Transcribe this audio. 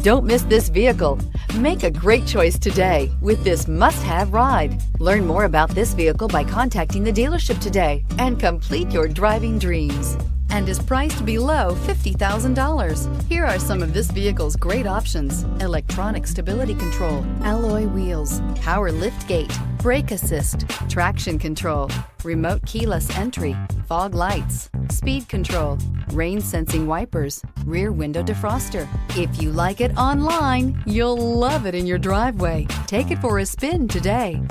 Don't miss this vehicle. Make a great choice today with this must-have ride. Learn more about this vehicle by contacting the dealership today and complete your driving dreams. And is priced below $50,000. Here are some of this vehicle's great options: electronic stability control, alloy wheels, power lift gate, brake assist, traction control, remote keyless entry, fog lights, speed control, rain sensing wipers, rear window defroster. If you like it online, you'll love it in your driveway. Take it for a spin today.